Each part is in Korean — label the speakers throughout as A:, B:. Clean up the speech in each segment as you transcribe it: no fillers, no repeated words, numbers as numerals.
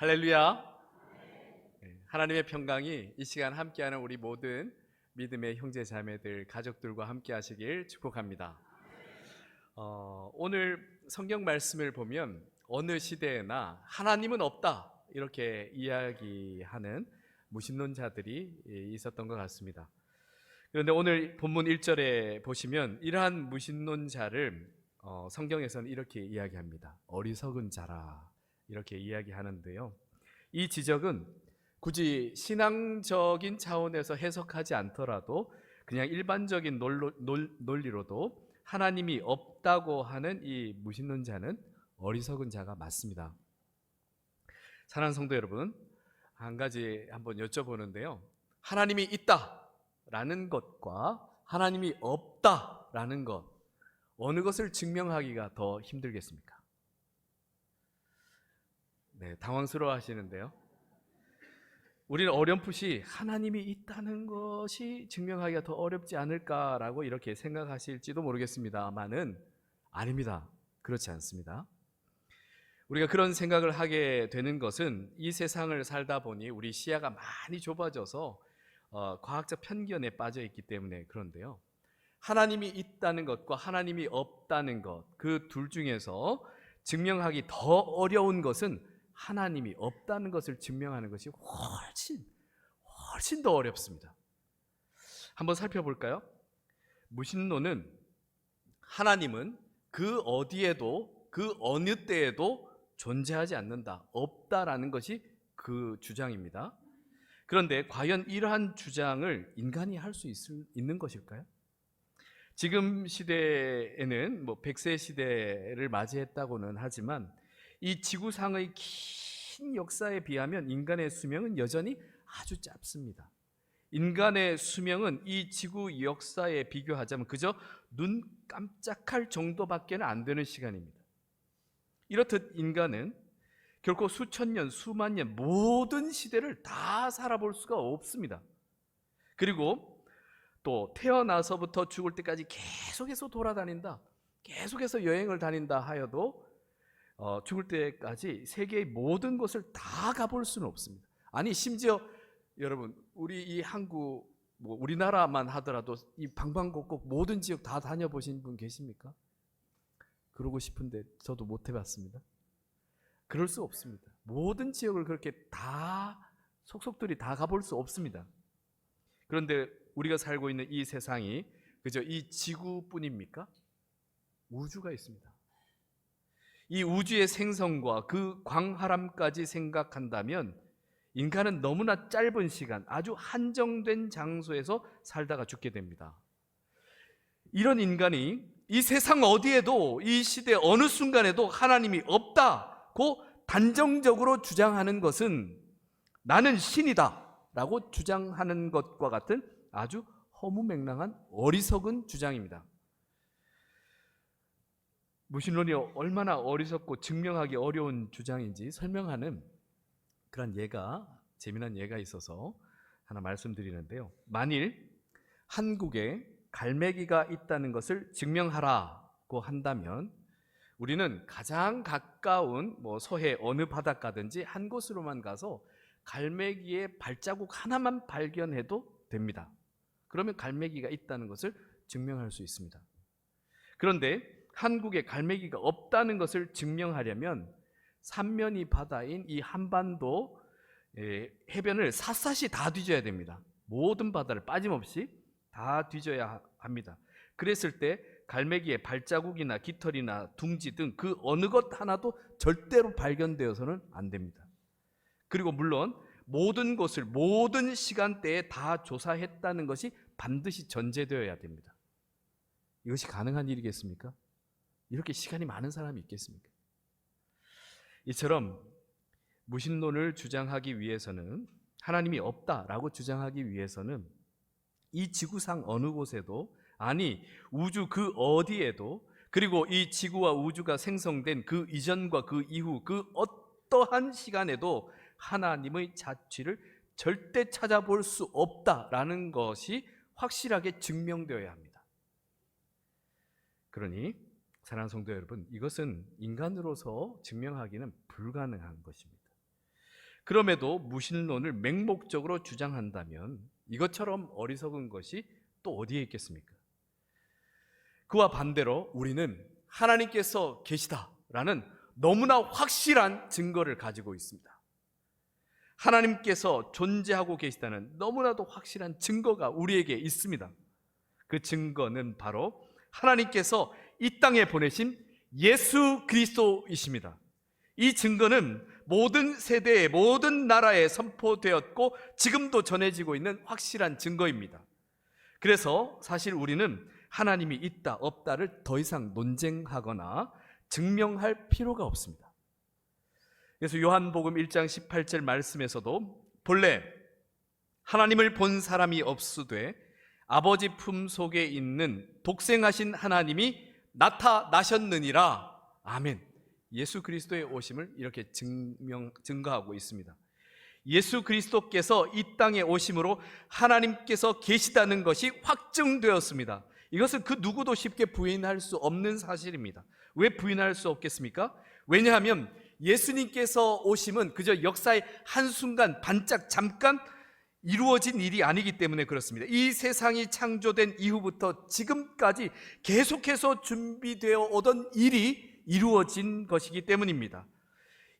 A: 할렐루야. 하나님의 평강이 이 시간 함께하는 우리 모든 믿음의 형제 자매들 가족들과 함께 하시길 축복합니다. 오늘 성경 말씀을 보면 어느 시대에나 하나님은 없다 이렇게 이야기하는 무신론자들이 있었던 것 같습니다. 그런데 오늘 본문 1절에 보시면 이러한 무신론자를 성경에서는 이렇게 이야기합니다. 어리석은 자라 이렇게 이야기하는데요. 이 지적은 굳이 신앙적인 차원에서 해석하지 않더라도 그냥 일반적인 논리로도 하나님이 없다고 하는 이 무신론자는 어리석은 자가 맞습니다. 사랑하는 성도 여러분, 한 가지 한번 여쭤보는데요. 하나님이 있다라는 것과 하나님이 없다라는 것, 어느 것을 증명하기가 더 힘들겠습니까? 네, 당황스러워 하시는데요. 우리는 어렴풋이 하나님이 있다는 것이 증명하기가 더 어렵지 않을까라고 이렇게 생각하실지도 모르겠습니다만은 아닙니다. 그렇지 않습니다. 우리가 그런 생각을 하게 되는 것은 이 세상을 살다 보니 우리 시야가 많이 좁아져서 과학적 편견에 빠져 있기 때문에 그런데요. 하나님이 있다는 것과 하나님이 없다는 것, 그 둘 중에서 증명하기 더 어려운 것은 하나님이 없다는 것을 증명하는 것이 훨씬 더 어렵습니다. 한번 살펴볼까요? 무신론은 하나님은 그 어디에도 그 어느 때에도 존재하지 않는다, 없다라는 것이 그 주장입니다. 그런데 과연 이러한 주장을 인간이 할 수 있는 것일까요? 지금 시대에는 100세 시대를 맞이했다고는 하지만 이 지구상의 긴 역사에 비하면 인간의 수명은 여전히 아주 짧습니다. 인간의 수명은 이 지구 역사에 비교하자면 그저 눈 깜짝할 정도밖에는 안 되는 시간입니다. 이렇듯 인간은 결코 수천 년, 수만 년 모든 시대를 다 살아볼 수가 없습니다. 그리고 또 태어나서부터 죽을 때까지 계속해서 돌아다닌다, 계속해서 여행을 다닌다 하여도 죽을 때까지 세계의 모든 것을 다 가볼 수는 없습니다. 아니 심지어 여러분 우리 이 한국 우리나라만 하더라도 이 방방곡곡 모든 지역 다 다녀보신 분 계십니까? 그러고 싶은데 저도 못 해봤습니다. 그럴 수 없습니다. 모든 지역을 그렇게 다 속속들이 다 가볼 수 없습니다. 그런데 우리가 살고 있는 이 세상이 그저 이 지구뿐입니까? 우주가 있습니다. 이 우주의 생성과 그 광활함까지 생각한다면 인간은 너무나 짧은 시간, 아주 한정된 장소에서 살다가 죽게 됩니다. 이런 인간이 이 세상 어디에도 이 시대 어느 순간에도 하나님이 없다고 단정적으로 주장하는 것은 나는 신이다 라고 주장하는 것과 같은 아주 허무맹랑한 어리석은 주장입니다. 무신론이 얼마나 어리석고 증명하기 어려운 주장인지 설명하는 그런 재미난 예가 있어서 하나 말씀드리는데요. 만일 한국에 갈매기가 있다는 것을 증명하라고 한다면 우리는 가장 가까운 서해 어느 바닷가든지 한 곳으로만 가서 갈매기의 발자국 하나만 발견해도 됩니다. 그러면 갈매기가 있다는 것을 증명할 수 있습니다. 그런데 한국에 갈매기가 없다는 것을 증명하려면 삼면이 바다인 이 한반도 해변을 샅샅이 다 뒤져야 됩니다. 모든 바다를 빠짐없이 다 뒤져야 합니다. 그랬을 때 갈매기의 발자국이나 깃털이나 둥지 등 그 어느 것 하나도 절대로 발견되어서는 안 됩니다. 그리고 물론 모든 곳을 모든 시간대에 다 조사했다는 것이 반드시 전제되어야 됩니다. 이것이 가능한 일이겠습니까? 이렇게 시간이 많은 사람이 있겠습니까? 이처럼 무신론을 주장하기 위해서는 하나님이 없다라고 주장하기 위해서는 이 지구상 어느 곳에도 아니 우주 그 어디에도 그리고 이 지구와 우주가 생성된 그 이전과 그 이후 그 어떠한 시간에도 하나님의 자취를 절대 찾아볼 수 없다라는 것이 확실하게 증명되어야 합니다. 그러니 사랑하는 성도 여러분, 이것은 인간으로서 증명하기는 불가능한 것입니다. 그럼에도 무신론을 맹목적으로 주장한다면 이것처럼 어리석은 것이 또 어디에 있겠습니까? 그와 반대로 우리는 하나님께서 계시다라는 너무나 확실한 증거를 가지고 있습니다. 하나님께서 존재하고 계시다는 너무나도 확실한 증거가 우리에게 있습니다. 그 증거는 바로 하나님께서 이 땅에 보내신 예수 그리스도이십니다. 이 증거는 모든 세대에, 모든 나라에 선포되었고 지금도 전해지고 있는 확실한 증거입니다. 그래서 사실 우리는 하나님이 있다 없다를 더 이상 논쟁하거나 증명할 필요가 없습니다. 그래서 요한복음 1장 18절 말씀에서도 본래 하나님을 본 사람이 없으되 아버지 품속에 있는 독생하신 하나님이 나타나셨느니라. 아멘. 예수 그리스도의 오심을 이렇게 증거하고 있습니다. 예수 그리스도께서 이 땅에 오심으로 하나님께서 계시다는 것이 확증되었습니다. 이것은 그 누구도 쉽게 부인할 수 없는 사실입니다. 왜 부인할 수 없겠습니까? 왜냐하면 예수님께서 오심은 그저 역사의 한순간 반짝 잠깐 이루어진 일이 아니기 때문에 그렇습니다. 이 세상이 창조된 이후부터 지금까지 계속해서 준비되어 오던 일이 이루어진 것이기 때문입니다.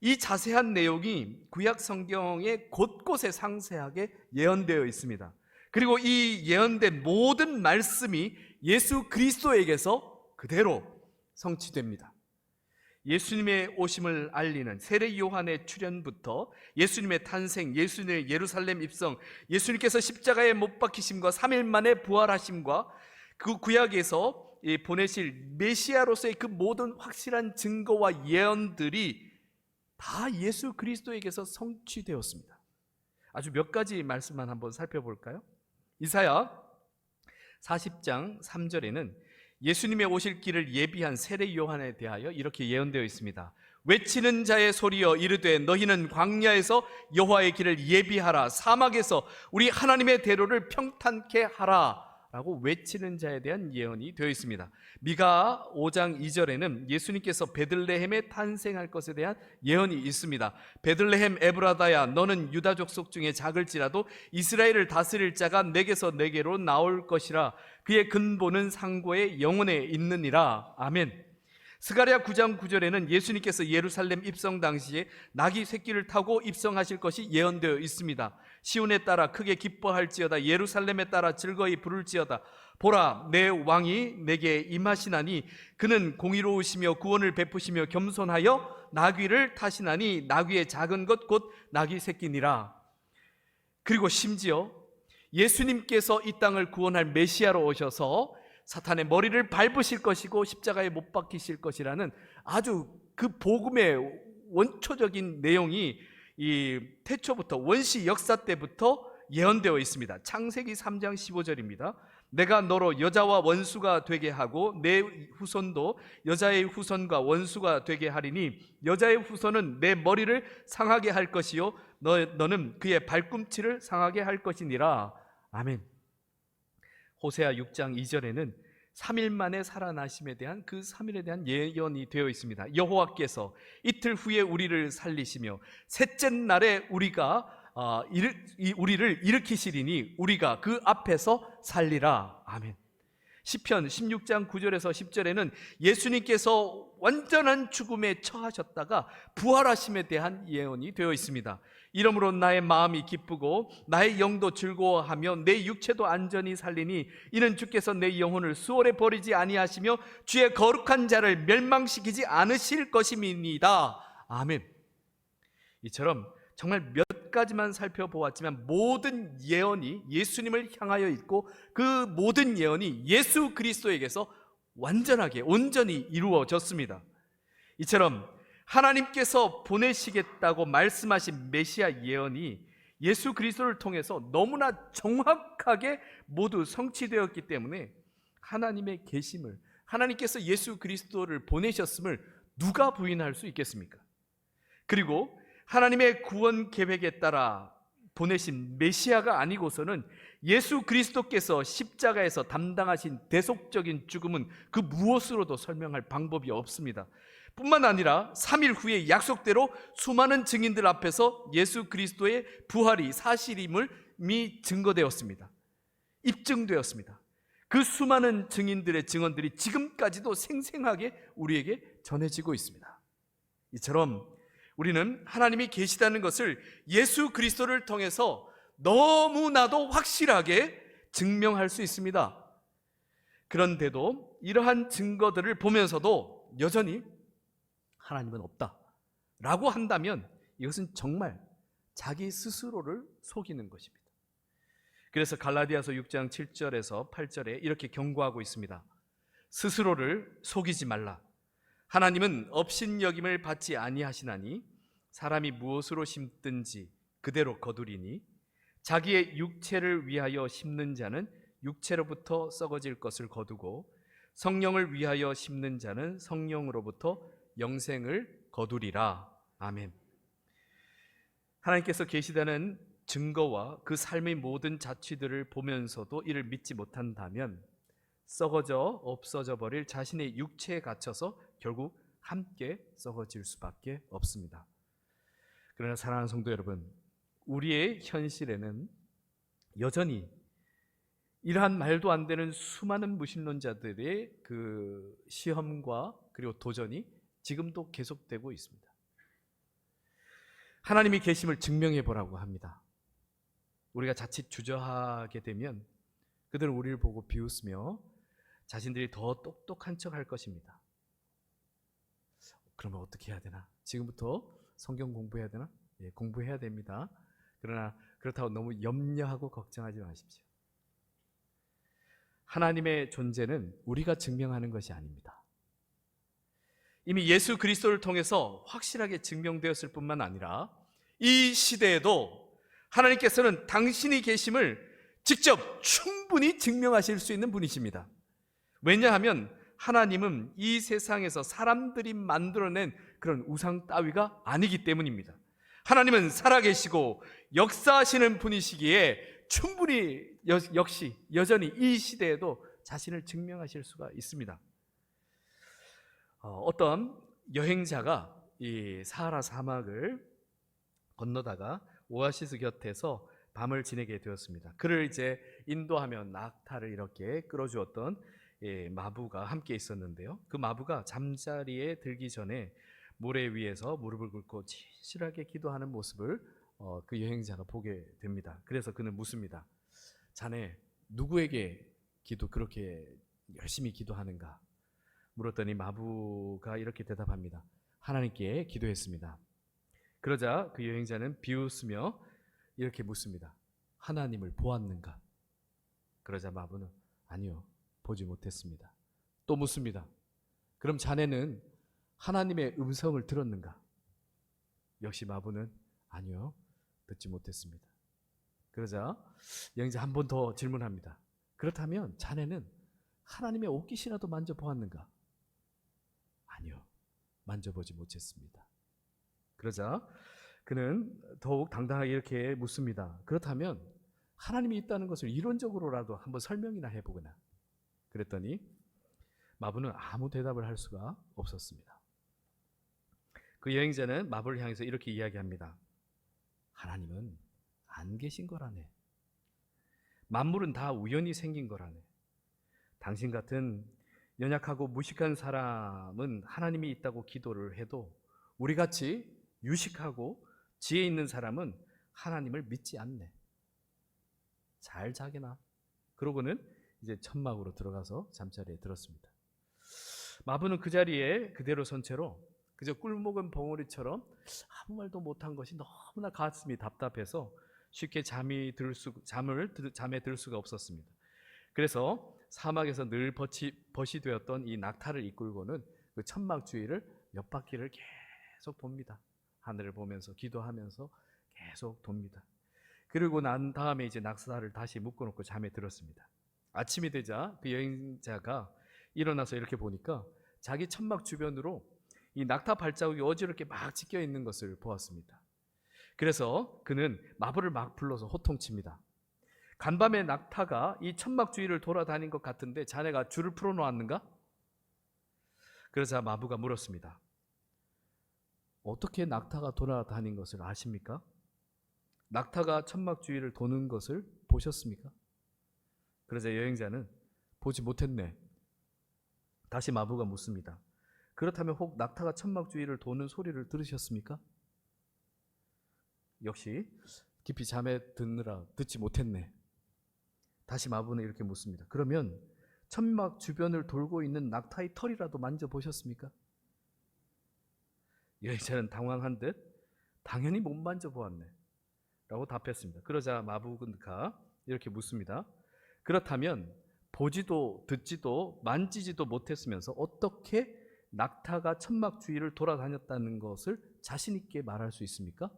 A: 이 자세한 내용이 구약 성경에 곳곳에 상세하게 예언되어 있습니다. 그리고 이 예언된 모든 말씀이 예수 그리스도에게서 그대로 성취됩니다. 예수님의 오심을 알리는 세례 요한의 출현부터 예수님의 탄생, 예수님의 예루살렘 입성, 예수님께서 십자가에 못 박히심과 3일 만에 부활하심과 그 구약에서 보내실 메시아로서의 그 모든 확실한 증거와 예언들이 다 예수 그리스도에게서 성취되었습니다. 아주 몇 가지 말씀만 한번 살펴볼까요? 이사야 40장 3절에는 예수님의 오실 길을 예비한 세례 요한에 대하여 이렇게 예언되어 있습니다. 외치는 자의 소리여 이르되 너희는 광야에서 여호와의 길을 예비하라, 사막에서 우리 하나님의 대로를 평탄케 하라 라고 외치는 자에 대한 예언이 되어 있습니다. 미가 5장 2절에는 예수님께서 베들레헴에 탄생할 것에 대한 예언이 있습니다. 베들레헴 에브라다야 너는 유다 족속 중에 작을지라도 이스라엘을 다스릴 자가 내게서 내게로 나올 것이라. 그의 근본은 상고의 영혼에 있느니라. 아멘. 스가랴 9장 9절에는 예수님께서 예루살렘 입성 당시에 낙이 새끼를 타고 입성하실 것이 예언되어 있습니다. 시온에 따라 크게 기뻐할지어다, 예루살렘에 따라 즐거이 부를지어다. 보라, 내 왕이 내게 임하시나니 그는 공의로우시며 구원을 베푸시며 겸손하여 나귀를 타시나니 나귀의 작은 것 곧 나귀 새끼니라. 그리고 심지어 예수님께서 이 땅을 구원할 메시아로 오셔서 사탄의 머리를 밟으실 것이고 십자가에 못 박히실 것이라는 아주 그 복음의 원초적인 내용이 이 태초부터 원시 역사 때부터 예언되어 있습니다. 창세기 3장 15절입니다. 내가 너로 여자와 원수가 되게 하고 내 후손도 여자의 후손과 원수가 되게 하리니 여자의 후손은 내 머리를 상하게 할 것이요 너는 그의 발꿈치를 상하게 할 것이니라. 아멘. 호세아 6장 2절에는 3일 만에 살아나심에 대한 그 3일에 대한 예언이 되어 있습니다. 여호와께서 이틀 후에 우리를 살리시며 셋째 날에 우리를 일으키시리니 우리가 그 앞에서 살리라. 아멘. 시편 16장 9절에서 10절에는 예수님께서 완전한 죽음에 처하셨다가 부활하심에 대한 예언이 되어 있습니다. 이러므로 나의 마음이 기쁘고 나의 영도 즐거워하며 내 육체도 안전히 살리니 이는 주께서 내 영혼을 수월에 버리지 아니하시며 주의 거룩한 자를 멸망시키지 않으실 것임이니이다. 아멘. 이처럼 정말 몇 가지만 살펴보았지만 모든 예언이 예수님을 향하여 있고 그 모든 예언이 예수 그리스도에게서 완전하게 온전히 이루어졌습니다. 이처럼 하나님께서 보내시겠다고 말씀하신 메시아 예언이 예수 그리스도를 통해서 너무나 정확하게 모두 성취되었기 때문에 하나님의 계심을, 하나님께서 예수 그리스도를 보내셨음을 누가 부인할 수 있겠습니까? 그리고 하나님의 구원 계획에 따라 보내신 메시아가 아니고서는 예수 그리스도께서 십자가에서 담당하신 대속적인 죽음은 그 무엇으로도 설명할 방법이 없습니다. 뿐만 아니라 3일 후에 약속대로 수많은 증인들 앞에서 예수 그리스도의 부활이 사실임을 이미 증거되었습니다. 입증되었습니다. 그 수많은 증인들의 증언들이 지금까지도 생생하게 우리에게 전해지고 있습니다. 이처럼 우리는 하나님이 계시다는 것을 예수 그리스도를 통해서 너무나도 확실하게 증명할 수 있습니다. 그런데도 이러한 증거들을 보면서도 여전히 하나님은 없다 라고 한다면 이것은 정말 자기 스스로를 속이는 것입니다. 그래서 갈라디아서 6장 7절에서 8절에 이렇게 경고하고 있습니다. 스스로를 속이지 말라. 하나님은 업신여김을 받지 아니하시나니 사람이 무엇으로 심든지 그대로 거두리니 자기의 육체를 위하여 심는 자는 육체로부터 썩어질 것을 거두고 성령을 위하여 심는 자는 성령으로부터 영생을 거두리라. 아멘. 하나님께서 계시다는 증거와 그 삶의 모든 자취들을 보면서도 이를 믿지 못한다면 썩어져 없어져 버릴 자신의 육체에 갇혀서 결국 함께 썩어질 수밖에 없습니다. 그러나 사랑하는 성도 여러분, 우리의 현실에는 여전히 이러한 말도 안 되는 수많은 무신론자들의 그 시험과 그리고 도전이 지금도 계속되고 있습니다. 하나님이 계심을 증명해 보라고 합니다. 우리가 자칫 주저하게 되면 그들은 우리를 보고 비웃으며 자신들이 더 똑똑한 척 할 것입니다. 그러면 어떻게 해야 되나? 지금부터 성경 공부해야 되나? 예, 공부해야 됩니다. 그러나 그렇다고 너무 염려하고 걱정하지 마십시오. 하나님의 존재는 우리가 증명하는 것이 아닙니다. 이미 예수 그리스도를 통해서 확실하게 증명되었을 뿐만 아니라 이 시대에도 하나님께서는 당신이 계심을 직접 충분히 증명하실 수 있는 분이십니다. 왜냐하면 하나님은 이 세상에서 사람들이 만들어낸 그런 우상 따위가 아니기 때문입니다. 하나님은 살아계시고 역사하시는 분이시기에 충분히 역시 여전히 이 시대에도 자신을 증명하실 수가 있습니다. 어떤 여행자가 이 사하라 사막을 건너다가 오아시스 곁에서 밤을 지내게 되었습니다. 그를 이제 인도하며 낙타를 이렇게 끌어주었던 마부가 함께 있었는데요. 그 마부가 잠자리에 들기 전에 모래 위에서 무릎을 꿇고 진실하게 기도하는 모습을 그 여행자가 보게 됩니다. 그래서 그는 묻습니다. 자네 누구에게 그렇게 열심히 기도하는가? 물었더니 마부가 이렇게 대답합니다. 하나님께 기도했습니다. 그러자 그 여행자는 비웃으며 이렇게 묻습니다. 하나님을 보았는가? 그러자 마부는 아니요, 보지 못했습니다. 또 묻습니다. 그럼 자네는 하나님의 음성을 들었는가? 역시 마부는 아니요, 듣지 못했습니다. 그러자 여행자 한 번 더 질문합니다. 그렇다면 자네는 하나님의 옷깃이라도 만져보았는가? 아니요, 만져보지 못했습니다. 그러자 그는 더욱 당당하게 이렇게 묻습니다. 그렇다면 하나님이 있다는 것을 이론적으로라도 한번 설명이나 해보거나. 그랬더니 마부는 아무 대답을 할 수가 없었습니다. 그 여행자는 마부를 향해서 이렇게 이야기합니다. 하나님은 안 계신 거라네. 만물은 다 우연히 생긴 거라네. 당신 같은 연약하고 무식한 사람은 하나님이 있다고 기도를 해도 우리같이 유식하고 지혜 있는 사람은 하나님을 믿지 않네. 잘 자게나. 그러고는 이제 천막으로 들어가서 잠자리에 들었습니다. 마부는 그 자리에 그대로 선 채로 그저 꿀먹은 벙어리처럼 아무 말도 못한 것이 너무나 가슴이 답답해서 쉽게 잠에 들 수가 없었습니다. 그래서 사막에서 늘 벗이 되었던 이 낙타를 이끌고는 그 천막 주위를 몇 바퀴를 계속 돕니다. 하늘을 보면서 기도하면서 계속 돕니다. 그리고 난 다음에 이제 낙타를 다시 묶어놓고 잠에 들었습니다. 아침이 되자 그 여행자가 일어나서 이렇게 보니까 자기 천막 주변으로 이 낙타 발자국이 어지럽게 막 찢겨 있는 것을 보았습니다. 그래서 그는 마부를 막 불러서 호통칩니다. 간밤에 낙타가 이 천막 주위를 돌아다닌 것 같은데 자네가 줄을 풀어놓았는가? 그러자 마부가 물었습니다. 어떻게 낙타가 돌아다닌 것을 아십니까? 낙타가 천막 주위를 도는 것을 보셨습니까? 그러자 여행자는 보지 못했네. 다시 마부가 묻습니다. 그렇다면 혹 낙타가 천막 주위를 도는 소리를 들으셨습니까? 역시 깊이 잠에 드느라 듣지 못했네. 다시 마부는 이렇게 묻습니다. 그러면 천막 주변을 돌고 있는 낙타의 털이라도 만져보셨습니까? 여행자는 당황한 듯 당연히 못 만져보았네 라고 답했습니다. 그러자 마부가 이렇게 묻습니다. 그렇다면 보지도 듣지도 만지지도 못했으면서 어떻게 낙타가 천막 주위를 돌아다녔다는 것을 자신 있게 말할 수 있습니까?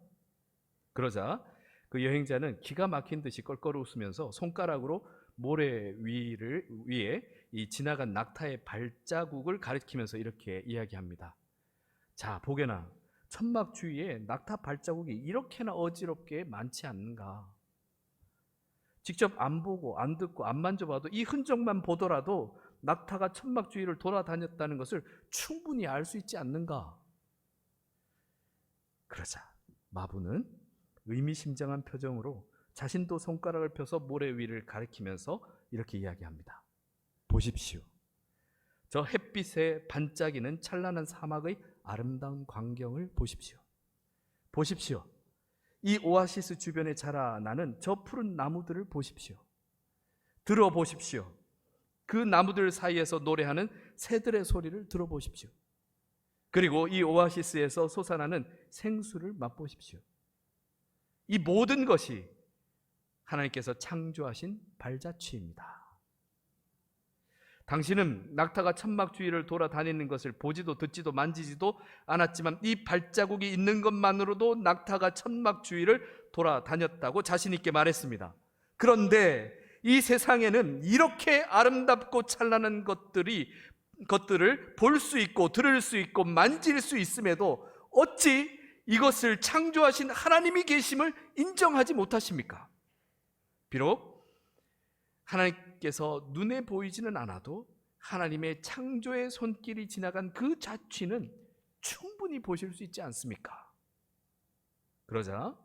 A: 그러자 그 여행자는 기가 막힌 듯이 껄껄 웃으면서 손가락으로 모래 위에 이 지나간 낙타의 발자국을 가리키면서 이렇게 이야기합니다. 자, 보게나 천막 주위에 낙타 발자국이 이렇게나 어지럽게 많지 않는가? 직접 안 보고 안 듣고 안 만져봐도 이 흔적만 보더라도 낙타가 천막 주위를 돌아다녔다는 것을 충분히 알 수 있지 않는가? 그러자 마부는 의미심장한 표정으로 자신도 손가락을 펴서 모래 위를 가리키면서 이렇게 이야기합니다. 보십시오. 저 햇빛에 반짝이는 찬란한 사막의 아름다운 광경을 보십시오. 보십시오. 이 오아시스 주변에 자라나는 저 푸른 나무들을 보십시오. 들어보십시오. 그 나무들 사이에서 노래하는 새들의 소리를 들어보십시오. 그리고 이 오아시스에서 솟아나는 생수를 맛보십시오. 이 모든 것이 하나님께서 창조하신 발자취입니다. 당신은 낙타가 천막 주위를 돌아다니는 것을 보지도 듣지도 만지지도 않았지만 이 발자국이 있는 것만으로도 낙타가 천막 주위를 돌아다녔다고 자신 있게 말했습니다. 그런데 이 세상에는 이렇게 아름답고 찬란한 것들을 볼 수 있고 들을 수 있고 만질 수 있음에도 어찌 이것을 창조하신 하나님이 계심을 인정하지 못하십니까? 비록 하나님께서 눈에 보이지는 않아도 하나님의 창조의 손길이 지나간 그 자취는 충분히 보실 수 있지 않습니까? 그러자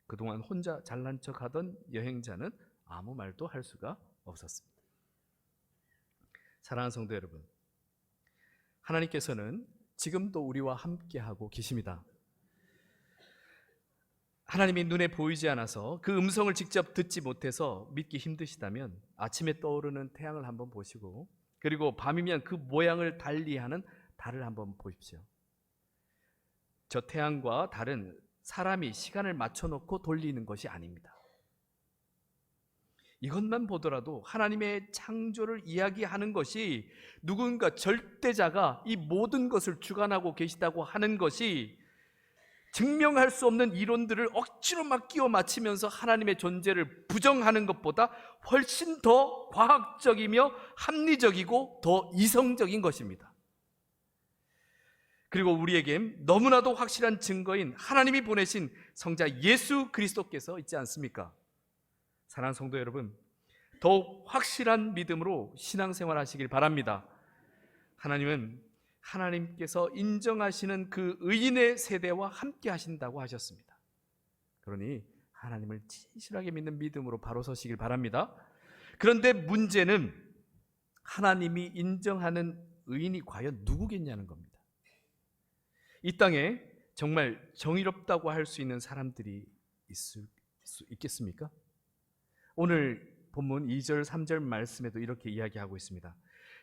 A: 그동안 혼자 잘난 척하던 여행자는 아무 말도 할 수가 없었습니다. 사랑하는 성도 여러분, 하나님께서는 지금도 우리와 함께하고 계십니다. 하나님이 눈에 보이지 않아서 그 음성을 직접 듣지 못해서 믿기 힘드시다면 아침에 떠오르는 태양을 한번 보시고 그리고 밤이면 그 모양을 달리하는 달을 한번 보십시오. 저 태양과 달은 사람이 시간을 맞춰놓고 돌리는 것이 아닙니다. 이것만 보더라도 하나님의 창조를 이야기하는 것이 누군가 절대자가 이 모든 것을 주관하고 계시다고 하는 것이 증명할 수 없는 이론들을 억지로 막 끼워 맞추면서 하나님의 존재를 부정하는 것보다 훨씬 더 과학적이며 합리적이고 더 이성적인 것입니다. 그리고 우리에겐 너무나도 확실한 증거인 하나님이 보내신 성자 예수 그리스도께서 있지 않습니까? 사랑하는 성도 여러분, 더욱 확실한 믿음으로 신앙생활 하시길 바랍니다. 하나님께서 인정하시는 그 의인의 세대와 함께 하신다고 하셨습니다. 그러니 하나님을 진실하게 믿는 믿음으로 바로 서시길 바랍니다. 그런데 문제는 하나님이 인정하는 의인이 과연 누구겠냐는 겁니다. 이 땅에 정말 정의롭다고 할 수 있는 사람들이 있겠습니까? 오늘 본문 2절 3절 말씀에도 이렇게 이야기하고 있습니다.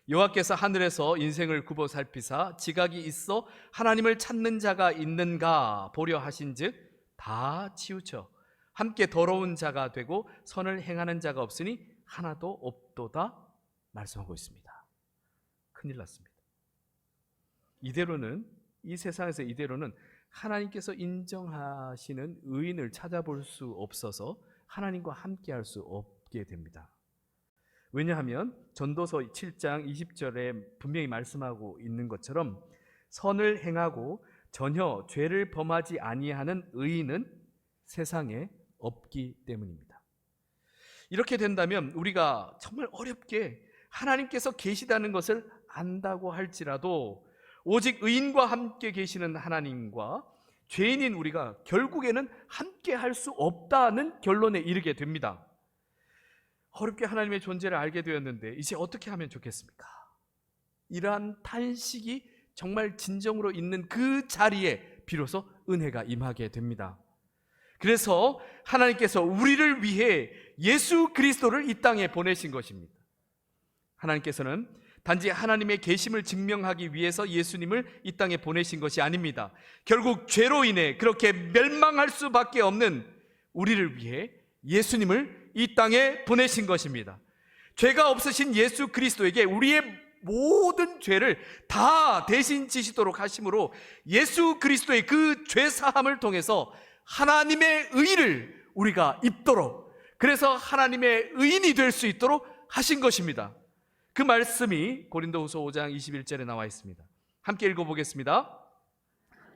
A: 여호와께서 하늘에서 인생을 굽어 살피사 지각이 있어 하나님을 찾는 자가 있는가 보려 하신즉 다 치우쳐 함께 더러운 자가 되고 선을 행하는 자가 없으니 하나도 없도다 말씀하고 있습니다. 큰일 났습니다. 이 세상에서 이대로는 하나님께서 인정하시는 의인을 찾아볼 수 없어서 하나님과 함께 할 수 없게 됩니다. 왜냐하면 전도서 7장 20절에 분명히 말씀하고 있는 것처럼 선을 행하고 전혀 죄를 범하지 아니하는 의인은 세상에 없기 때문입니다. 이렇게 된다면 우리가 정말 어렵게 하나님께서 계시다는 것을 안다고 할지라도 오직 의인과 함께 계시는 하나님과 죄인인 우리가 결국에는 함께 할 수 없다는 결론에 이르게 됩니다. 어렵게 하나님의 존재를 알게 되었는데 이제 어떻게 하면 좋겠습니까? 이러한 탄식이 정말 진정으로 있는 그 자리에 비로소 은혜가 임하게 됩니다. 그래서 하나님께서 우리를 위해 예수 그리스도를 이 땅에 보내신 것입니다. 하나님께서는 단지 하나님의 계심을 증명하기 위해서 예수님을 이 땅에 보내신 것이 아닙니다. 결국 죄로 인해 그렇게 멸망할 수밖에 없는 우리를 위해 예수님을 이 땅에 보내신 것입니다. 죄가 없으신 예수 그리스도에게 우리의 모든 죄를 다 대신 지시도록 하심으로 예수 그리스도의 그 죄 사함을 통해서 하나님의 의를 우리가 입도록, 그래서 하나님의 의인이 될 수 있도록 하신 것입니다. 그 말씀이 고린도후서 5장 21절에 나와 있습니다. 함께 읽어보겠습니다.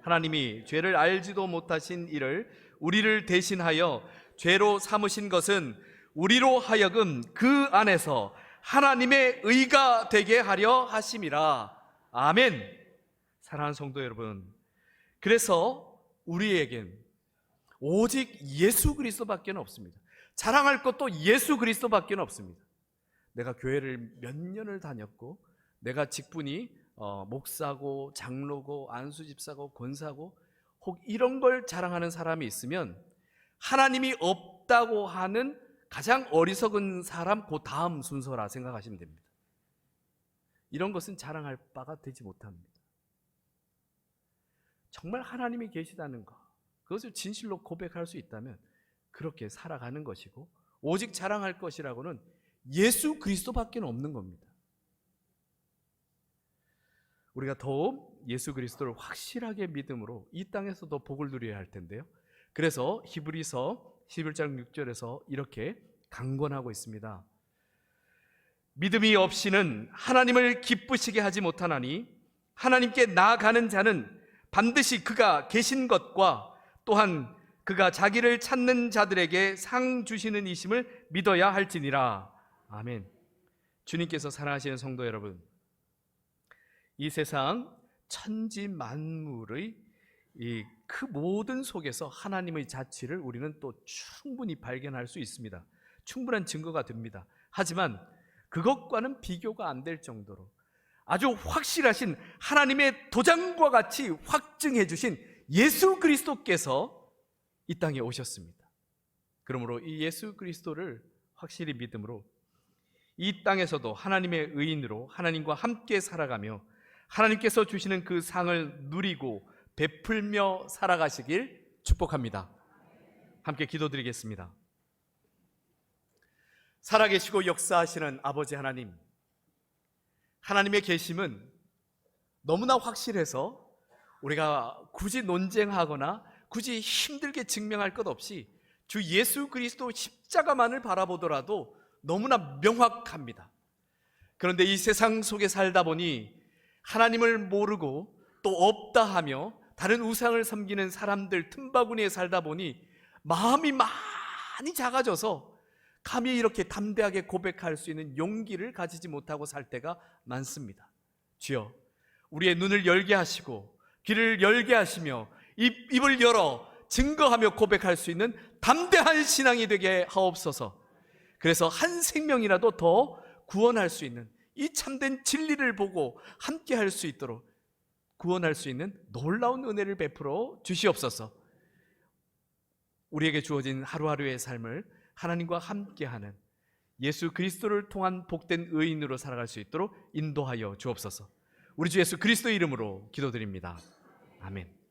A: 하나님이 죄를 알지도 못하신 이를 우리를 대신하여 죄로 삼으신 것은 우리로 하여금 그 안에서 하나님의 의가 되게 하려 하심이라. 아멘. 사랑하는 성도 여러분, 그래서 우리에겐 오직 예수 그리스도밖에 없습니다. 자랑할 것도 예수 그리스도밖에 없습니다. 내가 교회를 몇 년을 다녔고, 내가 직분이 목사고 장로고 안수집사고 권사고 혹 이런 걸 자랑하는 사람이 있으면 하나님이 없다고 하는 가장 어리석은 사람 그 다음 순서라 생각하시면 됩니다. 이런 것은 자랑할 바가 되지 못합니다. 정말 하나님이 계시다는 것, 그것을 진실로 고백할 수 있다면 그렇게 살아가는 것이고, 오직 자랑할 것이라고는 예수 그리스도밖에 없는 겁니다. 우리가 더욱 예수 그리스도를 확실하게 믿음으로 이 땅에서도 복을 누려야 할 텐데요, 그래서 히브리서 11장 6절에서 이렇게 강권하고 있습니다. 믿음이 없이는 하나님을 기쁘시게 하지 못하나니 하나님께 나아가는 자는 반드시 그가 계신 것과 또한 그가 자기를 찾는 자들에게 상 주시는 이심을 믿어야 할지니라. 아멘. 주님께서 사랑하시는 성도 여러분, 이 세상 천지 만물의 이 그 모든 속에서 하나님의 자취를 우리는 또 충분히 발견할 수 있습니다. 충분한 증거가 됩니다. 하지만 그것과는 비교가 안 될 정도로 아주 확실하신 하나님의 도장과 같이 확증해 주신 예수 그리스도께서 이 땅에 오셨습니다. 그러므로 이 예수 그리스도를 확실히 믿음으로 이 땅에서도 하나님의 의인으로 하나님과 함께 살아가며 하나님께서 주시는 그 상을 누리고 베풀며 살아가시길 축복합니다. 함께 기도드리겠습니다. 살아계시고 역사하시는 아버지 하나님, 하나님의 계심은 너무나 확실해서 우리가 굳이 논쟁하거나 굳이 힘들게 증명할 것 없이 주 예수 그리스도 십자가만을 바라보더라도 너무나 명확합니다. 그런데 이 세상 속에 살다 보니 하나님을 모르고 또 없다 하며 다른 우상을 섬기는 사람들 틈바구니에 살다 보니 마음이 많이 작아져서 감히 이렇게 담대하게 고백할 수 있는 용기를 가지지 못하고 살 때가 많습니다. 주여, 우리의 눈을 열게 하시고 귀를 열게 하시며 입을 열어 증거하며 고백할 수 있는 담대한 신앙이 되게 하옵소서. 그래서 한 생명이라도 더 구원할 수 있는 이 참된 진리를 보고 함께 할 수 있도록 구원할 수 있는 놀라운 은혜를 베풀어 주시옵소서. 우리에게 주어진 하루하루의 삶을 하나님과 함께하는 예수 그리스도를 통한 복된 의인으로 살아갈 수 있도록 인도하여 주옵소서. 우리 주 예수 그리스도 이름으로 기도드립니다. 아멘.